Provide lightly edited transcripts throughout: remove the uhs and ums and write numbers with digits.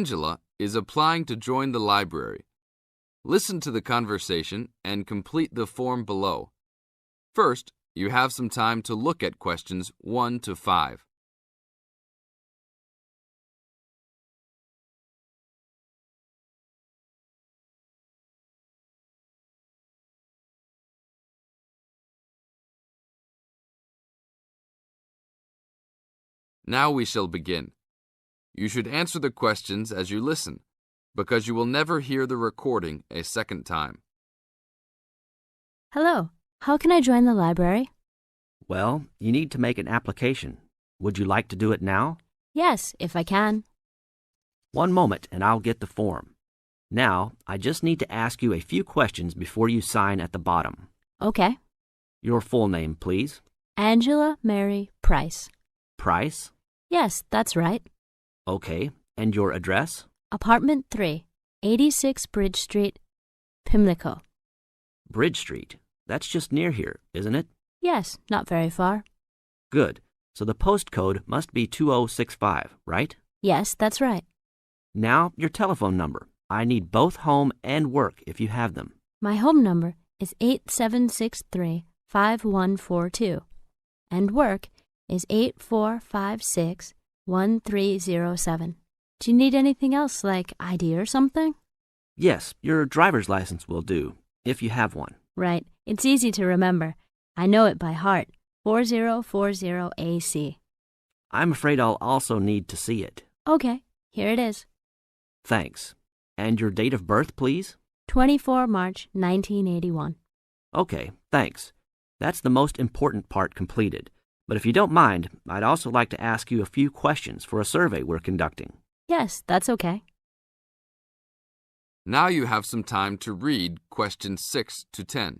Angela is applying to join the library. Listen to the conversation and complete the form below. First, you have some time to look at questions 1 to 5. Now we shall begin. You should answer the questions as you listen, because you will never hear the recording a second time. Hello, how can I join the library? Well, you need to make an application. Would you like to do it now? Yes, if I can. One moment and I'll get the form. Now, I just need to ask you a few questions before you sign at the bottom. Okay. Your full name, please. Angela Mary Price. Price? Yes, that's right. Okay. And your address? Apartment 3, 86 Bridge Street, Pimlico. Bridge Street. That's just near here, isn't it? Yes, not very far. Good. So the postcode must be 2065, right? Yes, that's right. Now, your telephone number. I need both home and work if you have them. My home number is 8763-5142, and work is 8456-1307. Do you need anything else, like ID or something? Yes, your driver's license will do, if you have one. Right. It's easy to remember. I know it by heart. 4040AC. I'm afraid I'll also need to see it. Okay, here it is. Thanks. And your date of birth, please? 24 March 1981. Okay, thanks. That's the most important part completed. But if you don't mind, I'd also like to ask you a few questions for a survey we're conducting. Yes, that's okay. Now you have some time to read questions 6 to 10.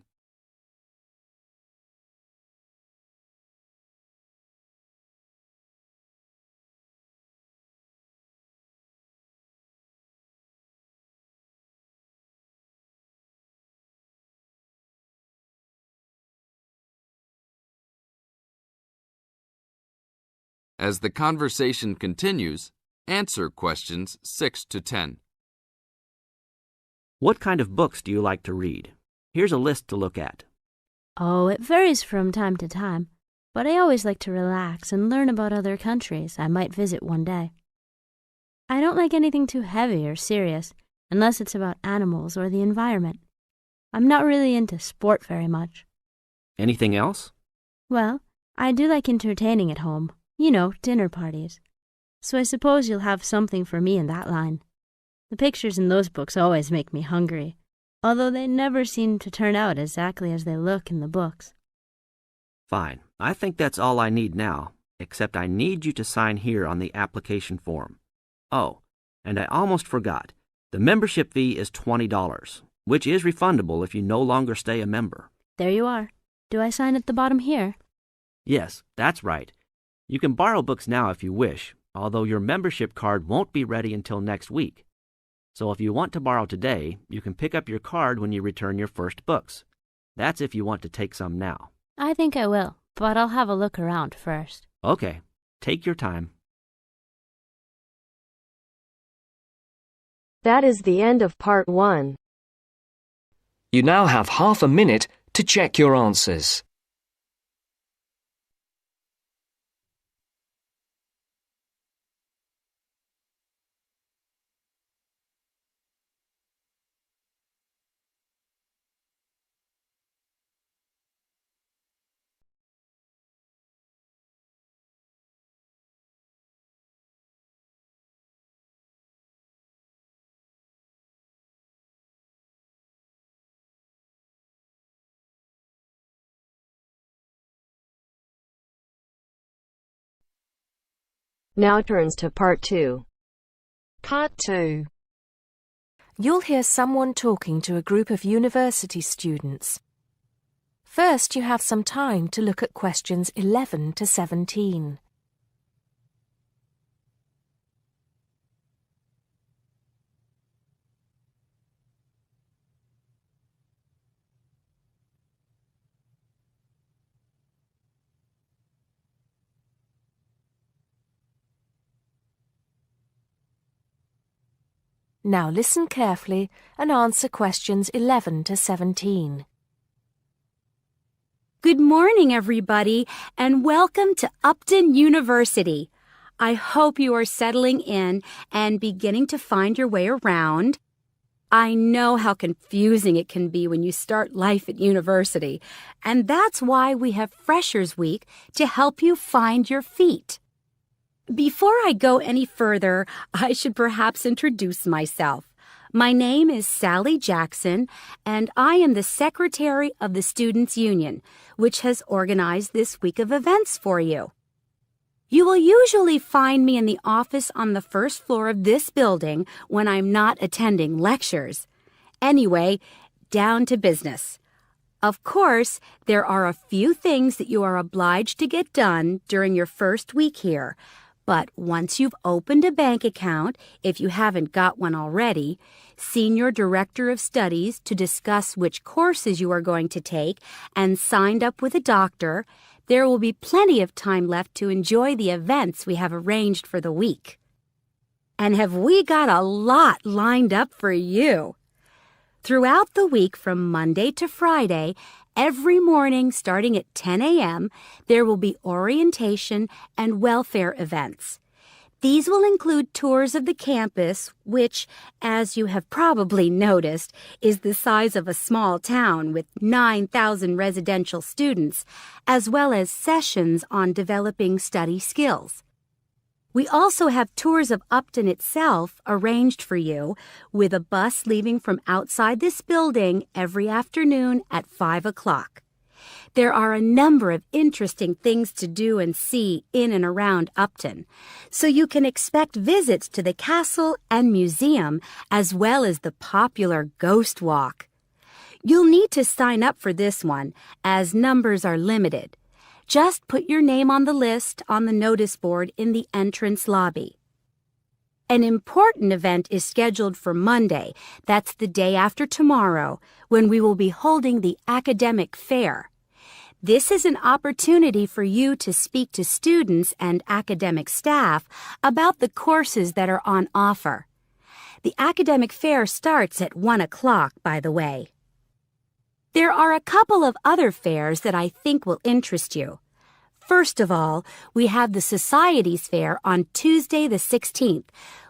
As the conversation continues, answer questions 6 to 10. What kind of books do you like to read? Here's a list to look at. Oh, it varies from time to time, but I always like to relax and learn about other countries I might visit one day. I don't like anything too heavy or serious, unless it's about animals or the environment. I'm not really into sport very much. Anything else? Well, I do like entertaining at home. You know, dinner parties. So I suppose you'll have something for me in that line. The pictures in those books always make me hungry, although they never seem to turn out exactly as they look in the books. Fine. I think that's all I need now, except I need you to sign here on the application form. Oh, and I almost forgot. The membership fee is $20, which is refundable if you no longer stay a member. There you are. Do I sign at the bottom here? Yes, that's right. You can borrow books now if you wish, although your membership card won't be ready until next week. So if you want to borrow today, you can pick up your card when you return your first books. That's if you want to take some now. I think I will, but I'll have a look around first. Okay, take your time. That is the end of part 1. You now have half a minute to check your answers. Now turns to part 2. Part 2. You'll hear someone talking to a group of university students. First, you have some time to look at questions 11 to 17. Now listen carefully and answer questions 11 to 17. Good morning, everybody, and welcome to Upton University. I hope you are settling in and beginning to find your way around. I know how confusing it can be when you start life at university, and that's why we have Freshers Week to help you find your feet. Before I go any further, I should perhaps introduce myself. My name is Sally Jackson, and I am the Secretary of the Students' Union, which has organized this week of events for you. You will usually find me in the office on the first floor of this building when I'm not attending lectures. Anyway, down to business. Of course, there are a few things that you are obliged to get done during your first week here. But once you've opened a bank account, if you haven't got one already, seen your director of studies to discuss which courses you are going to take, and signed up with a doctor, there will be plenty of time left to enjoy the events we have arranged for the week. And have we got a lot lined up for you? Throughout the week from Monday to Friday, every morning starting at 10 a.m., there will be orientation and welfare events. These will include tours of the campus, which, as you have probably noticed, is the size of a small town with 9,000 residential students, as well as sessions on developing study skills. We also have tours of Upton itself arranged for you, with a bus leaving from outside this building every afternoon at 5 o'clock. There are a number of interesting things to do and see in and around Upton, so you can expect visits to the castle and museum as well as the popular Ghost Walk. You'll need to sign up for this one, as numbers are limited. Just put your name on the list on the notice board in the entrance lobby. An important event is scheduled for Monday, that's the day after tomorrow, when we will be holding the academic fair. This is an opportunity for you to speak to students and academic staff about the courses that are on offer. The academic fair starts at 1 o'clock, by the way. There are a couple of other fairs that I think will interest you. First of all, we have the Societies Fair on Tuesday the 16th,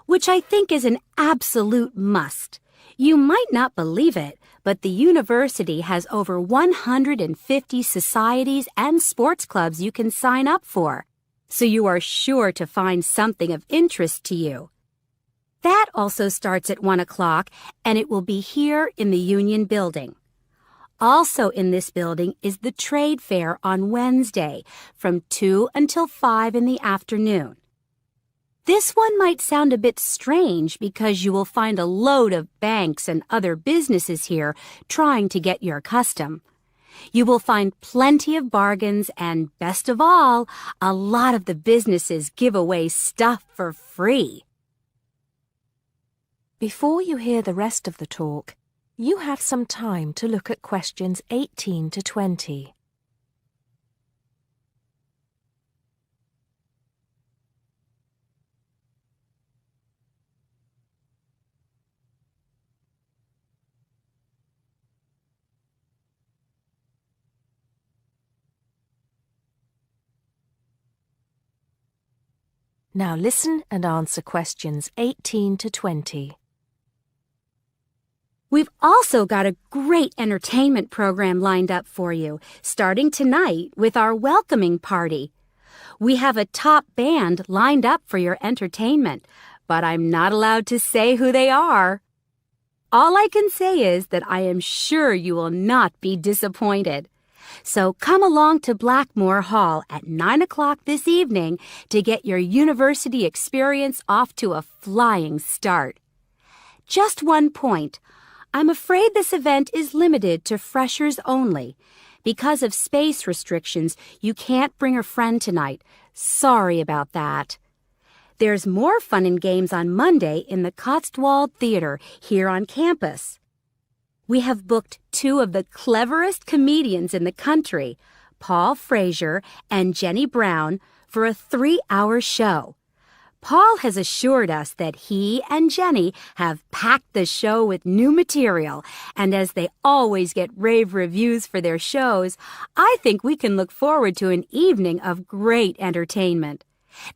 which I think is an absolute must. You might not believe it, but the university has over 150 societies and sports clubs you can sign up for, so you are sure to find something of interest to you. That also starts at 1 o'clock, and it will be here in the Union Building. Also in this building is the Trade Fair on Wednesday from 2 until 5 in the afternoon. This one might sound a bit strange because you will find a load of banks and other businesses here trying to get your custom. You will find plenty of bargains and, best of all, a lot of the businesses give away stuff for free. Before you hear the rest of the talk, you have some time to look at questions 18 to 20. Now listen and answer questions 18 to 20. We've also got a great entertainment program lined up for you, starting tonight with our welcoming party. We have a top band lined up for your entertainment, but I'm not allowed to say who they are. All I can say is that I am sure you will not be disappointed. So come along to Blackmore Hall at 9 o'clock this evening to get your university experience off to a flying start. Just one point. I'm afraid this event is limited to freshers only. Because of space restrictions, you can't bring a friend tonight. Sorry about that. There's more fun and games on Monday in the Cotswold Theater here on campus. We have booked two of the cleverest comedians in the country, Paul Frazier and Jenny Brown, for a 3-hour show. Paul has assured us that he and Jenny have packed the show with new material, and as they always get rave reviews for their shows, I think we can look forward to an evening of great entertainment.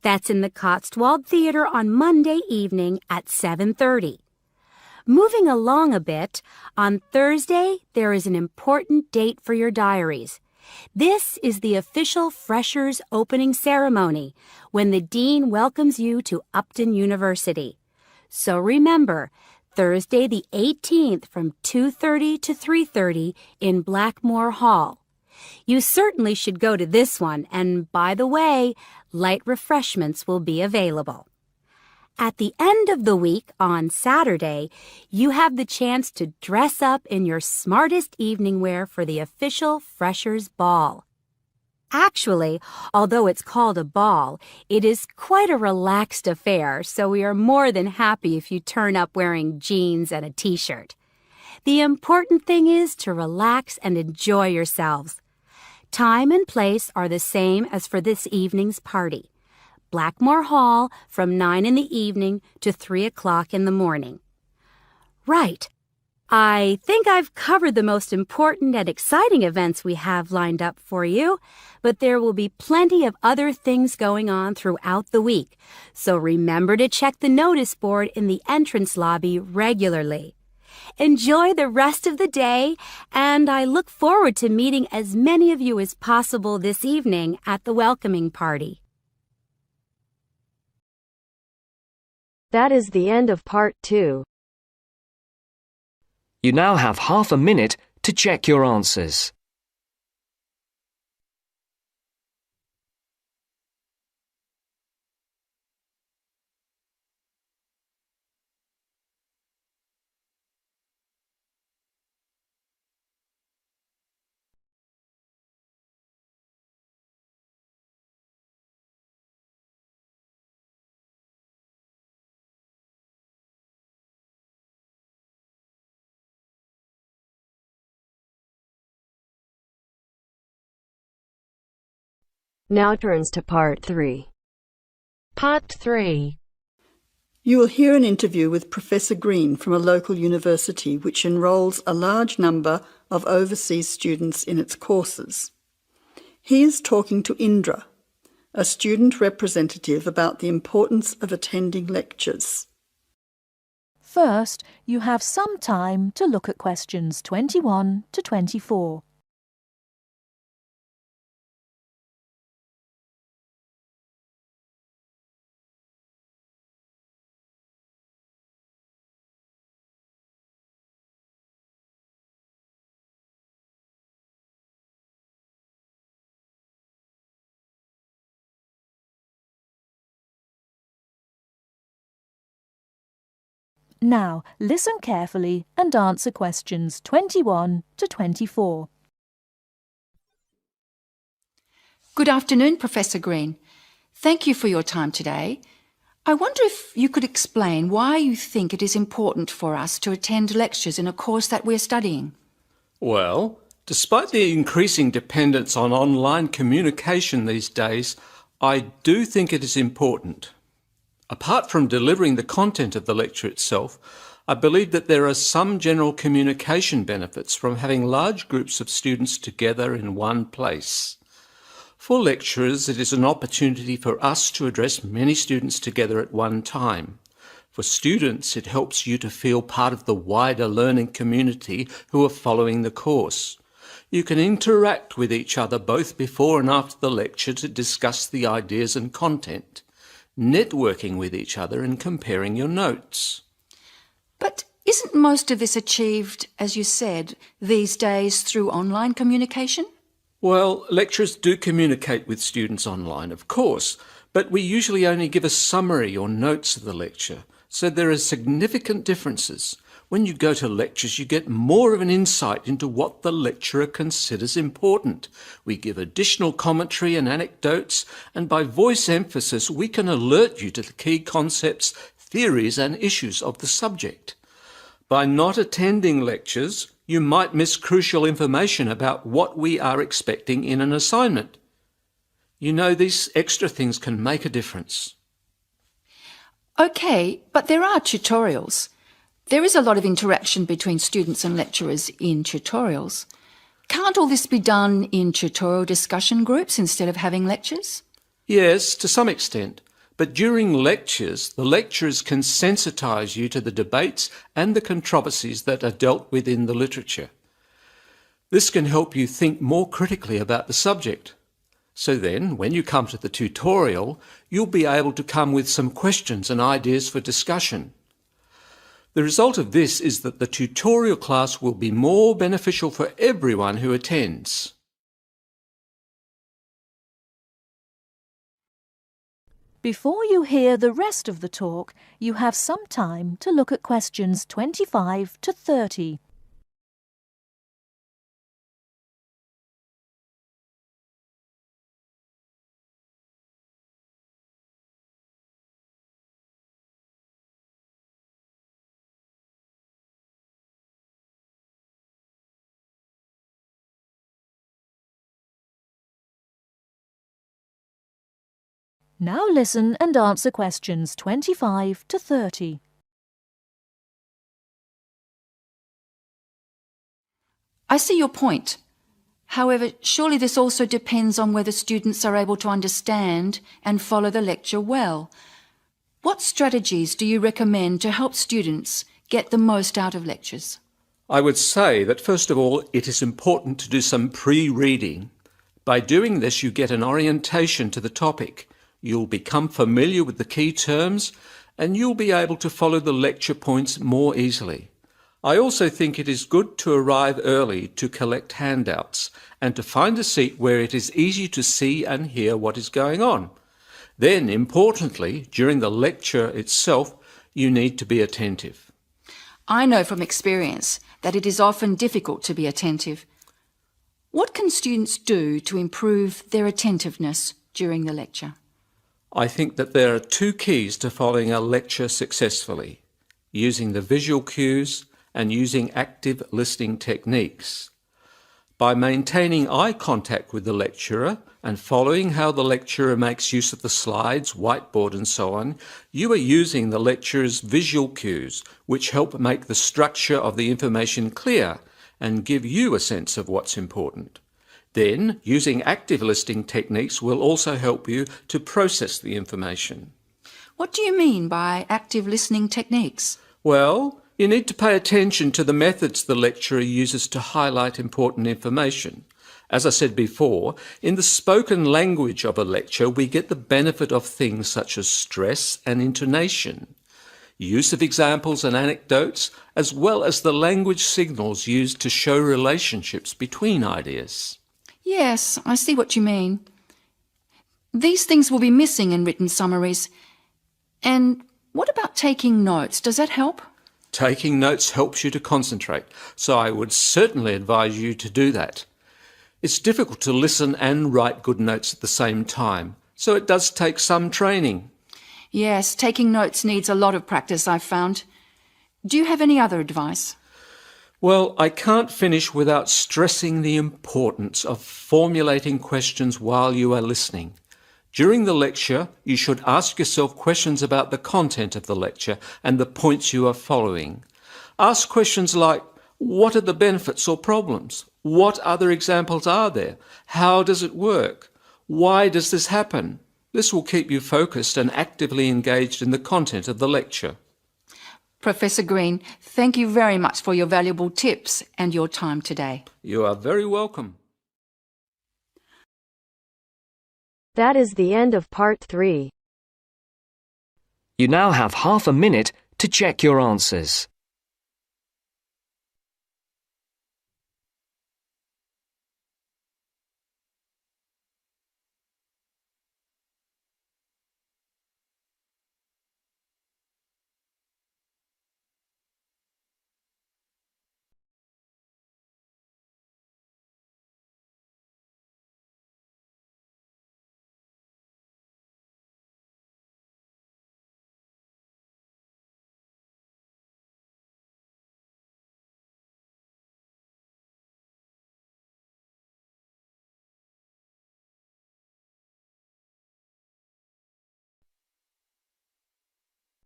That's in the Cotswold Theater on Monday evening at 7:30. Moving along a bit, on Thursday there is an important date for your diaries. This is the official Freshers opening ceremony, when the Dean welcomes you to Upton University. So remember, Thursday the 18th from 2:30 to 3:30 in Blackmore Hall. You certainly should go to this one, and by the way, light refreshments will be available. At the end of the week, on Saturday, you have the chance to dress up in your smartest evening wear for the official Freshers' Ball. Actually, although it's called a ball, it is quite a relaxed affair, so we are more than happy if you turn up wearing jeans and a t-shirt. The important thing is to relax and enjoy yourselves. Time and place are the same as for this evening's party. Blackmore Hall from 9 in the evening to 3 o'clock in the morning. Right. I think I've covered the most important and exciting events we have lined up for you, but there will be plenty of other things going on throughout the week, so remember to check the notice board in the entrance lobby regularly. Enjoy the rest of the day, and I look forward to meeting as many of you as possible this evening at the welcoming party. That is the end of part 2. You now have half a minute to check your answers. Now turns to part 3. Part 3. You will hear an interview with Professor Green from a local university which enrolls a large number of overseas students in its courses. He is talking to Indra, a student representative, about the importance of attending lectures. First, you have some time to look at questions 21 to 24. Now, listen carefully and answer questions 21 to 24. Good afternoon, Professor Green. Thank you for your time today. I wonder if you could explain why you think it is important for us to attend lectures in a course that we're studying. Well, despite the increasing dependence on online communication these days, I do think it is important. Apart from delivering the content of the lecture itself, I believe that there are some general communication benefits from having large groups of students together in one place. For lecturers, it is an opportunity for us to address many students together at one time. For students, it helps you to feel part of the wider learning community who are following the course. You can interact with each other both before and after the lecture to discuss the ideas and content, networking with each other and comparing your notes. But isn't most of this achieved, as you said, these days through online communication? Well, lecturers do communicate with students online, of course, but we usually only give a summary or notes of the lecture, so there are significant differences. When you go to lectures, you get more of an insight into what the lecturer considers important. We give additional commentary and anecdotes, and by voice emphasis, we can alert you to the key concepts, theories, and issues of the subject. By not attending lectures, you might miss crucial information about what we are expecting in an assignment. You know, these extra things can make a difference. OK, but there are tutorials. There is a lot of interaction between students and lecturers in tutorials. Can't all this be done in tutorial discussion groups instead of having lectures? Yes, to some extent. But during lectures, the lecturers can sensitise you to the debates and the controversies that are dealt with in the literature. This can help you think more critically about the subject. So then, when you come to the tutorial, you'll be able to come with some questions and ideas for discussion. The result of this is that the tutorial class will be more beneficial for everyone who attends. Before you hear the rest of the talk, you have some time to look at questions 25 to 30. Now listen and answer questions 25 to 30. I see your point. However, surely this also depends on whether students are able to understand and follow the lecture well. What strategies do you recommend to help students get the most out of lectures? I would say that first of all, it is important to do some pre-reading. By doing this, you get an orientation to the topic. You'll become familiar with the key terms and you'll be able to follow the lecture points more easily. I also think it is good to arrive early to collect handouts and to find a seat where it is easy to see and hear what is going on. Then, importantly, during the lecture itself, you need to be attentive. I know from experience that it is often difficult to be attentive. What can students do to improve their attentiveness during the lecture? I think that there are two keys to following a lecture successfully: using the visual cues and using active listening techniques. By maintaining eye contact with the lecturer and following how the lecturer makes use of the slides, whiteboard and so on, you are using the lecturer's visual cues, which help make the structure of the information clear and give you a sense of what's important. Then, using active listening techniques will also help you to process the information. What do you mean by active listening techniques? Well, you need to pay attention to the methods the lecturer uses to highlight important information. As I said before, in the spoken language of a lecture, we get the benefit of things such as stress and intonation, use of examples and anecdotes, as well as the language signals used to show relationships between ideas. Yes, I see what you mean. These things will be missing in written summaries. And what about taking notes? Does that help? Taking notes helps you to concentrate, so I would certainly advise you to do that. It's difficult to listen and write good notes at the same time, so it does take some training. Yes, taking notes needs a lot of practice, I've found. Do you have any other advice? Well, I can't finish without stressing the importance of formulating questions while you are listening. During the lecture, you should ask yourself questions about the content of the lecture and the points you are following. Ask questions like, what are the benefits or problems? What other examples are there? How does it work? Why does this happen? This will keep you focused and actively engaged in the content of the lecture. Professor Green, thank you very much for your valuable tips and your time today. You are very welcome. That is the end of part 3. You now have half a minute to check your answers.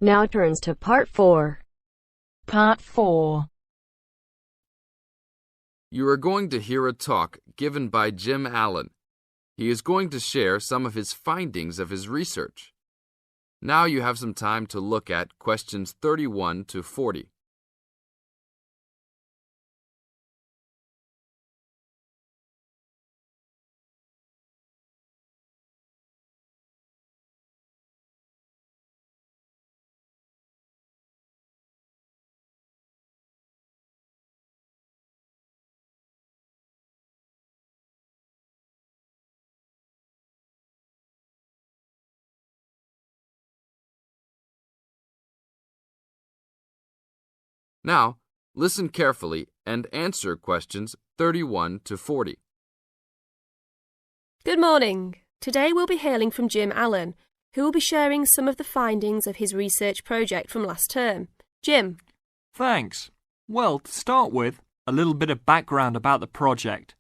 Now turns to Part 4. Part 4. You are going to hear a talk given by Jim Allen. He is going to share some of his findings of his research. Now you have some time to look at questions 31 to 40. Now, listen carefully and answer questions 31 to 40. Good morning. Today we'll be hailing from Jim Allen, who will be sharing some of the findings of his research project from last term. Jim. Thanks. Well, to start with, a little bit of background about the project.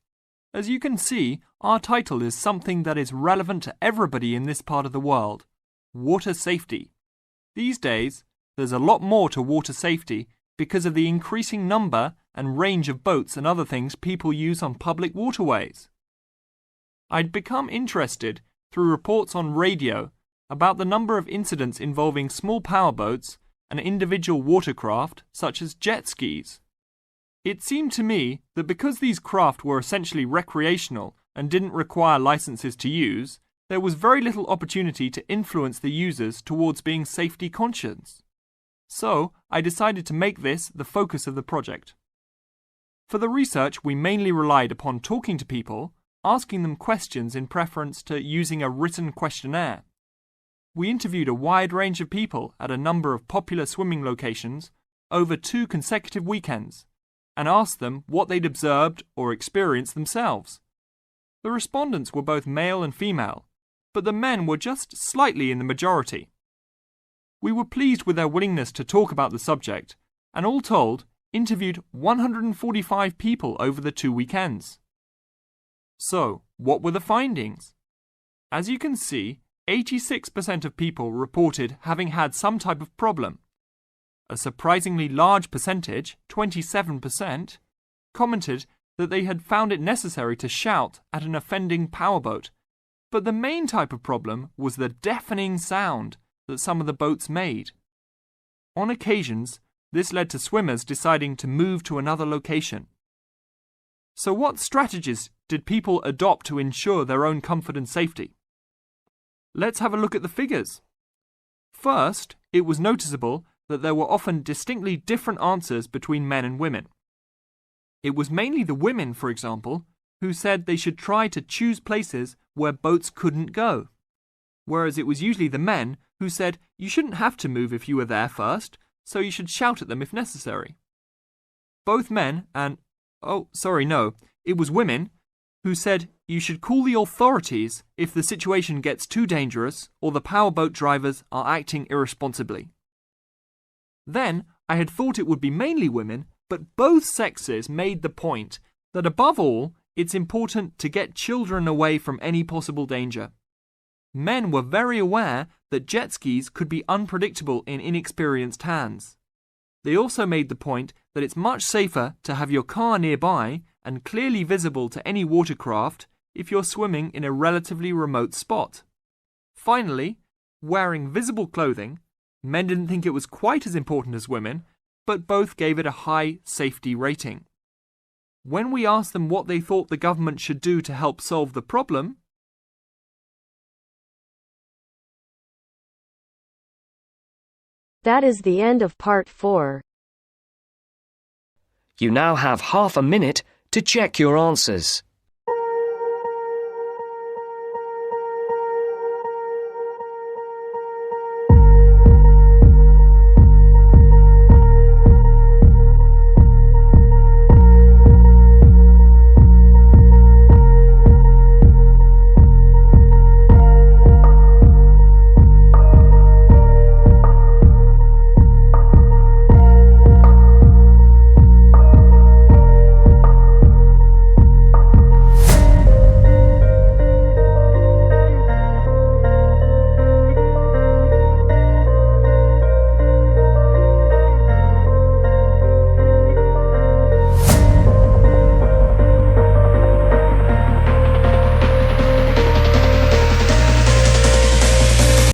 As you can see, our title is something that is relevant to everybody in this part of the world: water safety. These days, there's a lot more to water safety because of the increasing number and range of boats and other things people use on public waterways. I'd become interested through reports on radio about the number of incidents involving small powerboats and individual watercraft such as jet skis. It seemed to me that because these craft were essentially recreational and didn't require licenses to use, there was very little opportunity to influence the users towards being safety conscious. So, I decided to make this the focus of the project. For the research, we mainly relied upon talking to people, asking them questions in preference to using a written questionnaire. We interviewed a wide range of people at a number of popular swimming locations over 2 consecutive weekends and asked them what they'd observed or experienced themselves. The respondents were both male and female, but the men were just slightly in the majority. We were pleased with their willingness to talk about the subject, and all told, interviewed 145 people over the 2 weekends. So, what were the findings? As you can see, 86% of people reported having had some type of problem. A surprisingly large percentage, 27%, commented that they had found it necessary to shout at an offending powerboat, but the main type of problem was the deafening sound that some of the boats made. On occasions, this led to swimmers deciding to move to another location. So what strategies did people adopt to ensure their own comfort and safety? Let's have a look at the figures. First, it was noticeable that there were often distinctly different answers between men and women. It was mainly the women, for example, who said they should try to choose places where boats couldn't go, whereas it was usually the men who said you shouldn't have to move if you were there first, so you should shout at them if necessary. Both men and, it was women who said you should call the authorities if the situation gets too dangerous or the powerboat drivers are acting irresponsibly. Then, I had thought it would be mainly women, but both sexes made the point that above all, it's important to get children away from any possible danger. Men were very aware that jet skis could be unpredictable in inexperienced hands. They also made the point that it's much safer to have your car nearby and clearly visible to any watercraft if you're swimming in a relatively remote spot. Finally, wearing visible clothing, men didn't think it was quite as important as women, but both gave it a high safety rating. When we asked them what they thought the government should do to help solve the problem, That is the end of Part 4. You now have half a minute to check your answers.